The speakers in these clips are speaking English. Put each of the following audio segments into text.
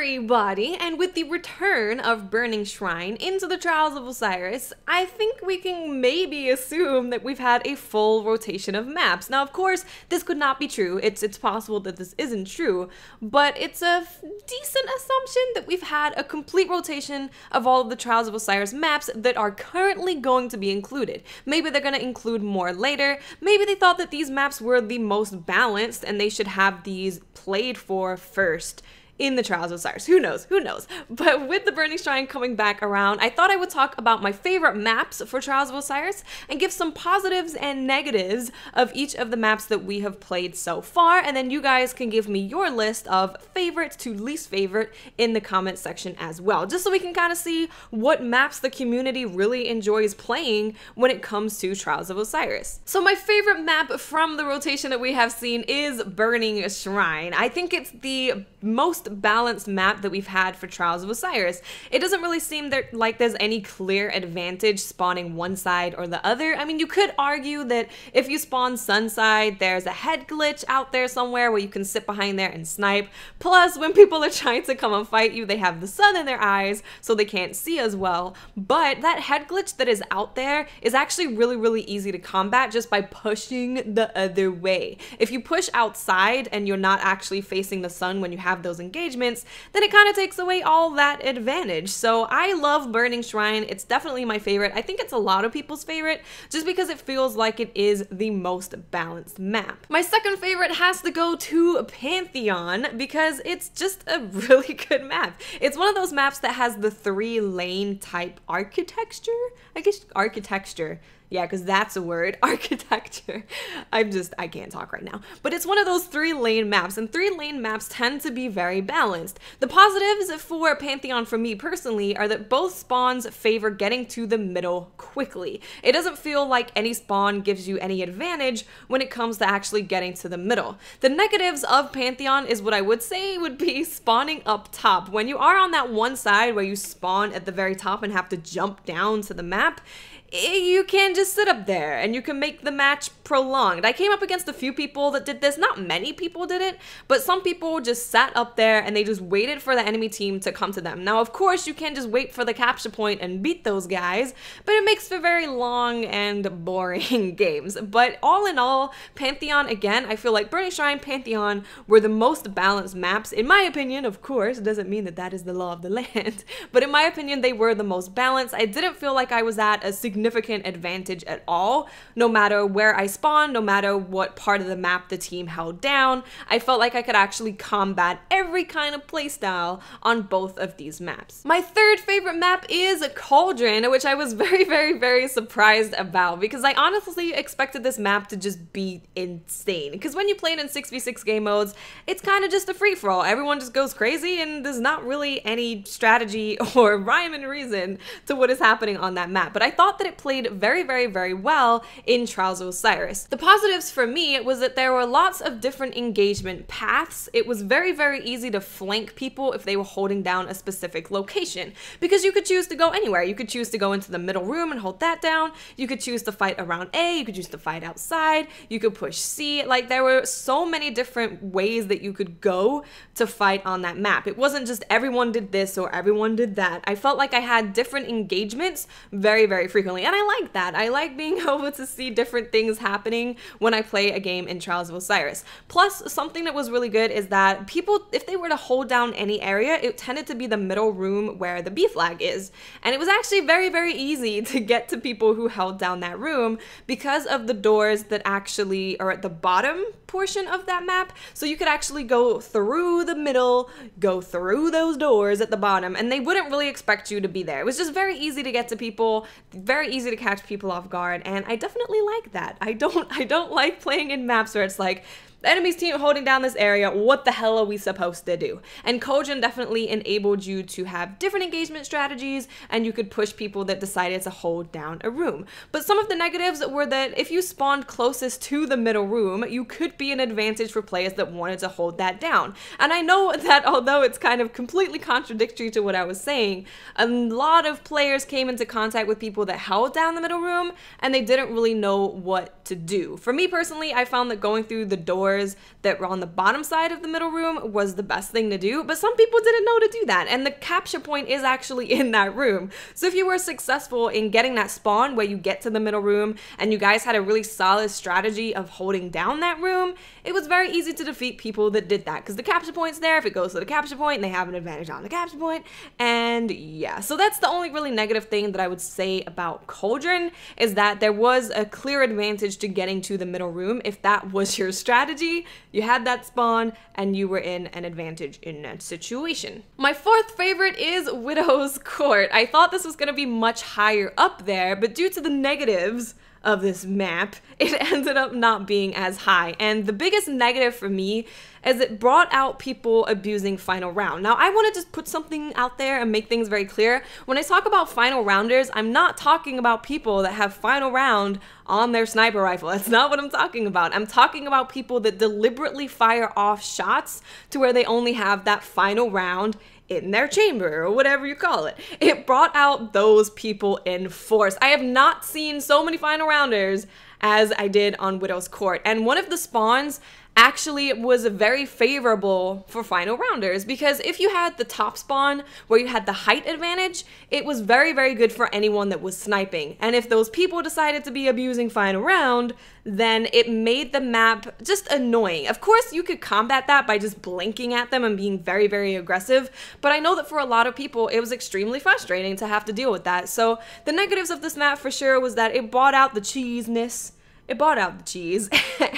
everybody, and with the return of Burning Shrine into the Trials of Osiris, I think we can maybe assume that we've had a full rotation of maps. Now, of course, this could not be true. It's possible that this isn't true, but it's a decent assumption that we've had a complete rotation of all of the Trials of Osiris maps that are currently going to be included. Maybe they're going to include more later. Maybe they thought that these maps were the most balanced and they should have these played for first in the Trials of Osiris. Who knows? Who knows? But with the Burning Shrine coming back around, I thought I would talk about my favorite maps for Trials of Osiris and give some positives and negatives of each of the maps that we have played so far, and then you guys can give me your list of favorite to least favorite in the comment section as well, just so we can kind of see what maps the community really enjoys playing when it comes to Trials of Osiris. So my favorite map from the rotation that we have seen is Burning Shrine. I think it's the most balanced map that we've had for Trials of Osiris. It doesn't really seem like there's any clear advantage spawning one side or the other. I mean, you could argue that if you spawn sun side, there's a head glitch out there somewhere where you can sit behind there and snipe. Plus, when people are trying to come and fight you, they have the sun in their eyes, so they can't see as well. But that head glitch that is out there is actually really easy to combat just by pushing the other way. If you push outside and you're not actually facing the sun when you have those engagements, then it kind of takes away all that advantage. So I love Burning Shrine. It's definitely my favorite. I think it's a lot of people's favorite just because it feels like it is the most balanced map. My second favorite has to go to Pantheon because it's just a really good map. It's one of those maps that has the 3-lane type architecture. I guess architecture. Yeah, because that's a word, architecture. I can't talk right now. But it's one of those 3-lane maps, and 3-lane maps tend to be very balanced. The positives for Pantheon for me personally are that both spawns favor getting to the middle quickly. It doesn't feel like any spawn gives you any advantage when it comes to actually getting to the middle. The negatives of Pantheon is what I would say would be spawning up top. When you are on that one side where you spawn at the very top and have to jump down to the map, you can just sit up there and you can make the match prolonged. I came up against a few people that did this. Not many people did it, but some people just sat up there and they just waited for the enemy team to come to them. Now, of course, you can't just wait for the capture point and beat those guys, but it makes for very long and boring games. But all in all, Pantheon, again, I feel like Burning Shrine, Pantheon were the most balanced maps. In my opinion, of course, it doesn't mean that that is the law of the land, but in my opinion, they were the most balanced. I didn't feel like I was at a significant advantage at all, no matter where I spawned, no matter what part of the map the team held down. I felt like I could actually combat every kind of playstyle on both of these maps. My third favorite map is Cauldron, which I was very surprised about because I honestly expected this map to just be insane. Because when you play it in 6v6 game modes, it's kind of just a free-for-all. Everyone just goes crazy and there's not really any strategy or rhyme and reason to what is happening on that map. But I thought that it played very well in Trials of Osiris. The positives for me was that there were lots of different engagement paths. It was very easy to flank people if they were holding down a specific location because you could choose to go anywhere. You could choose to go into the middle room and hold that down. You could choose to fight around A. You could choose to fight outside. You could push C. Like, there were so many different ways that you could go to fight on that map. It wasn't just everyone did this or everyone did that. I felt like I had different engagements very frequently, and I like that. I like being able to see different things happening when I play a game in Trials of Osiris. Plus, something that was really good is that people, if they were to hold down any area, it tended to be the middle room where the B flag is. And it was actually very easy to get to people who held down that room because of the doors that actually are at the bottom portion of that map. So you could actually go through the middle, go through those doors at the bottom, and they wouldn't really expect you to be there. It was just very easy to get to people, very easy to catch people off guard, and I definitely like that. I don't like playing in maps where it's like, the enemy's team holding down this area, what the hell are we supposed to do? And Cauldron definitely enabled you to have different engagement strategies, and you could push people that decided to hold down a room. But some of the negatives were that if you spawned closest to the middle room, you could be an advantage for players that wanted to hold that down. And I know that although it's kind of completely contradictory to what I was saying, a lot of players came into contact with people that held down the middle room, and they didn't really know what to do. For me personally, I found that going through the door doors that were on the bottom side of the middle room was the best thing to do, but some people didn't know to do that, and the capture point is actually in that room. So if you were successful in getting that spawn where you get to the middle room and you guys had a really solid strategy of holding down that room, it was very easy to defeat people that did that, because the capture point's there. If it goes to the capture point, they have an advantage on the capture point. And yeah, so that's the only really negative thing that I would say about Cauldron, is that there was a clear advantage to getting to the middle room. If that was your strategy, you had that spawn and you were in an advantage in that situation. My fourth favorite is Widow's Court. I thought this was going to be much higher up there, but due to the negatives of this map, it ended up not being as high. And the biggest negative for me is it brought out people abusing final round. Now, I want to just put something out there and make things very clear. When I talk about final rounders, I'm not talking about people that have final round on their sniper rifle. That's not what I'm talking about. I'm talking about people that deliberately fire off shots to where they only have that final round in their chamber, or whatever you call it. It brought out those people in force. I have not seen so many final rounders as I did on Widow's Court. And one of the spawns actually was very favorable for final rounders, because if you had the top spawn where you had the height advantage, it was very, very good for anyone that was sniping. And if those people decided to be abusing final round, then it made the map just annoying. Of course, you could combat that by just blinking at them and being very, very aggressive, but I know that for a lot of people, it was extremely frustrating to have to deal with that. So the negatives of this map for sure was that it brought out the cheesiness. It brought out the cheese,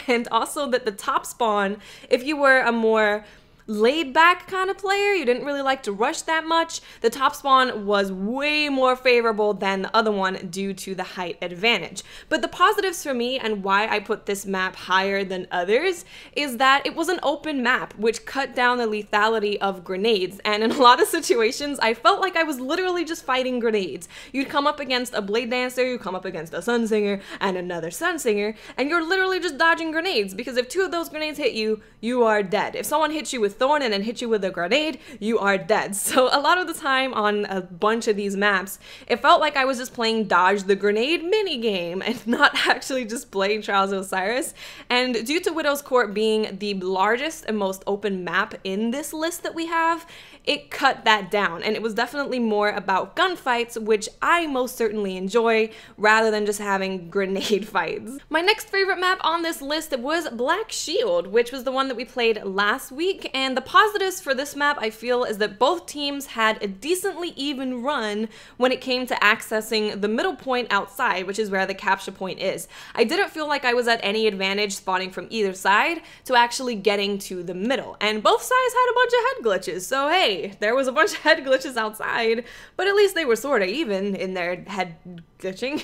and also that the top spawn, if you were a more laid back kind of player, you didn't really like to rush that much, the top spawn was way more favorable than the other one due to the height advantage. But the positives for me and why I put this map higher than others is that it was an open map, which cut down the lethality of grenades. And in a lot of situations, I felt like I was literally just fighting grenades. You'd come up against a blade dancer, you come up against a sun singer and another sun singer, and you're literally just dodging grenades, because if two of those grenades hit you, you are dead. If someone hits you with thorn and then hit you with a grenade, you are dead. So a lot of the time on a bunch of these maps, it felt like I was just playing dodge the grenade mini game and not actually just playing Trials of Osiris. And due to Widow's Court being the largest and most open map in this list that we have, it cut that down, and it was definitely more about gunfights, which I most certainly enjoy, rather than just having grenade fights. My next favorite map on this list was Black Shield, which was the one that we played last week, and the positives for this map, I feel, is that both teams had a decently even run when it came to accessing the middle point outside, which is where the capture point is. I didn't feel like I was at any advantage spawning from either side to actually getting to the middle, and both sides had a bunch of head glitches, so hey, there was a bunch of head glitches outside, but at least they were sort of even in their head glitching.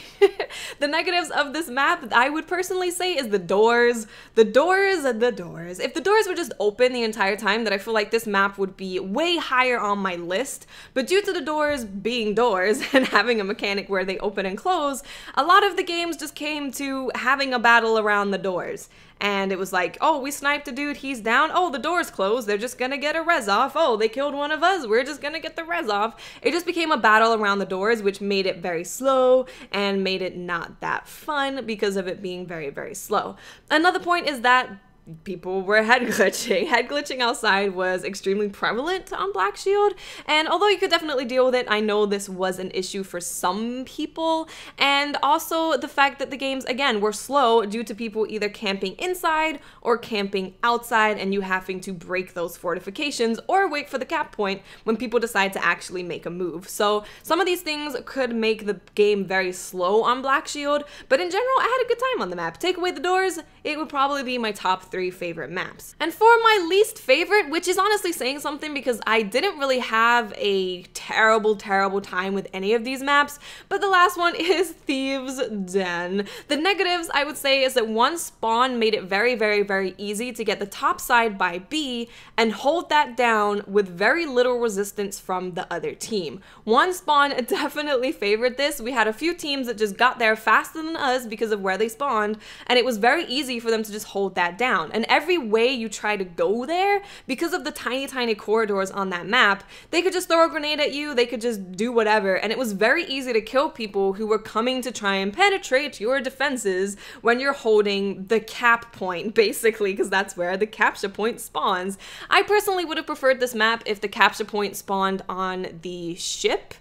The negatives of this map, I would personally say, is the doors. The doors. If the doors were just open the entire time, then I feel like this map would be way higher on my list, but due to the doors being doors and having a mechanic where they open and close, a lot of the games just came to having a battle around the doors. And it was like, oh, we sniped a dude, he's down. Oh, the door's closed, they're just gonna get a res off. Oh, they killed one of us, we're just gonna get the res off. It just became a battle around the doors, which made it very slow and made it not that fun because of it being very, very slow. Another point is that people were head glitching. Head glitching outside was extremely prevalent on Black Shield, and although you could definitely deal with it, I know this was an issue for some people, and also the fact that the games, again, were slow due to people either camping inside or camping outside, and you having to break those fortifications or wait for the cap point when people decide to actually make a move. So some of these things could make the game very slow on Black Shield, but in general, I had a good time on the map. Take away the doors, it would probably be my top 3 favorite maps. And for my least favorite, which is honestly saying something because I didn't really have a terrible time with any of these maps, but the last one is Thieves Den. The negatives, I would say, is that one spawn made it very easy to get the top side by B and hold that down with very little resistance from the other team. One spawn definitely favored this. We had a few teams that just got there faster than us because of where they spawned, and it was very easy for them to just hold that down. down. And every way you try to go there, because of the tiny corridors on that map, they could just throw a grenade at you, they could just do whatever, and it was very easy to kill people who were coming to try and penetrate your defenses when you're holding the cap point, basically, because that's where the capture point spawns. I personally would have preferred this map if the capture point spawned on the ship.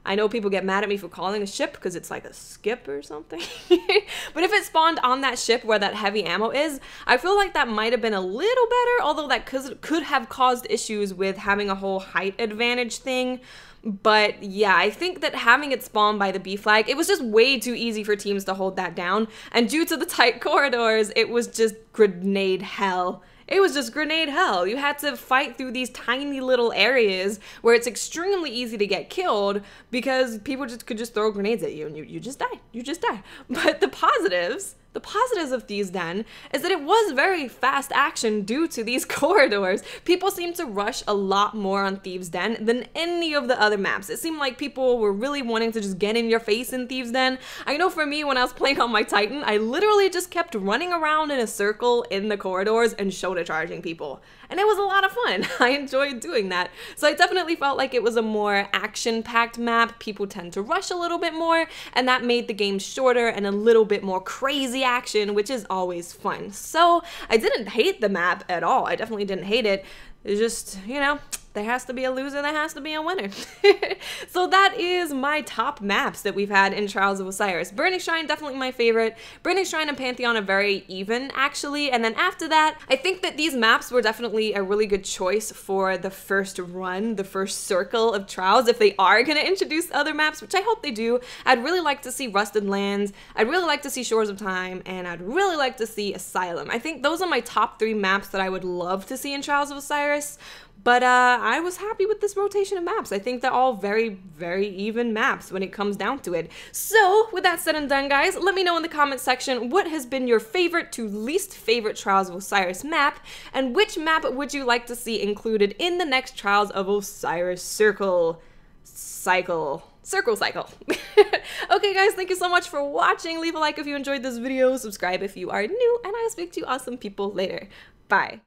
I know people get mad at me for calling a ship because it's like a skip or something. But if it spawned on that ship where that heavy ammo is, I feel like that might have been a little better, although that could have caused issues with having a whole height advantage thing. But yeah, I think that having it spawn by the B flag, it was just way too easy for teams to hold that down. And due to the tight corridors, it was just grenade hell. It was just grenade hell. You had to fight through these tiny little areas where it's extremely easy to get killed because people could just throw grenades at you and you just die. You just die. But the positives of Thieves Den is that it was very fast action due to these corridors. People seemed to rush a lot more on Thieves Den than any of the other maps. It seemed like people were really wanting to just get in your face in Thieves Den. I know for me, when I was playing on my Titan, I literally just kept running around in a circle in the corridors and shoulder charging people. And it was a lot of fun. I enjoyed doing that. So I definitely felt like it was a more action-packed map. People tend to rush a little bit more, and that made the game shorter and a little bit more crazy action, which is always fun. So I didn't hate the map at all. I definitely didn't hate it. It's just, you know, there has to be a loser, there has to be a winner. So that is my top maps that we've had in Trials of Osiris. Burning Shrine, definitely my favorite. Burning Shrine and Pantheon are very even, actually. And then after that, I think that these maps were definitely a really good choice for the first run, the first circle of Trials, if they are going to introduce other maps, which I hope they do. I'd really like to see Rusted Lands, I'd really like to see Shores of Time, and I'd really like to see Asylum. I think those are my top 3 maps that I would love to see in Trials of Osiris. But I was happy with this rotation of maps. I think they're all very, very even maps when it comes down to it. So, with that said and done, guys, let me know in the comments section what has been your favorite to least favorite Trials of Osiris map, and which map would you like to see included in the next Trials of Osiris circle cycle. Okay, guys, thank you so much for watching. Leave a like if you enjoyed this video, subscribe if you are new, and I'll speak to you awesome people later. Bye.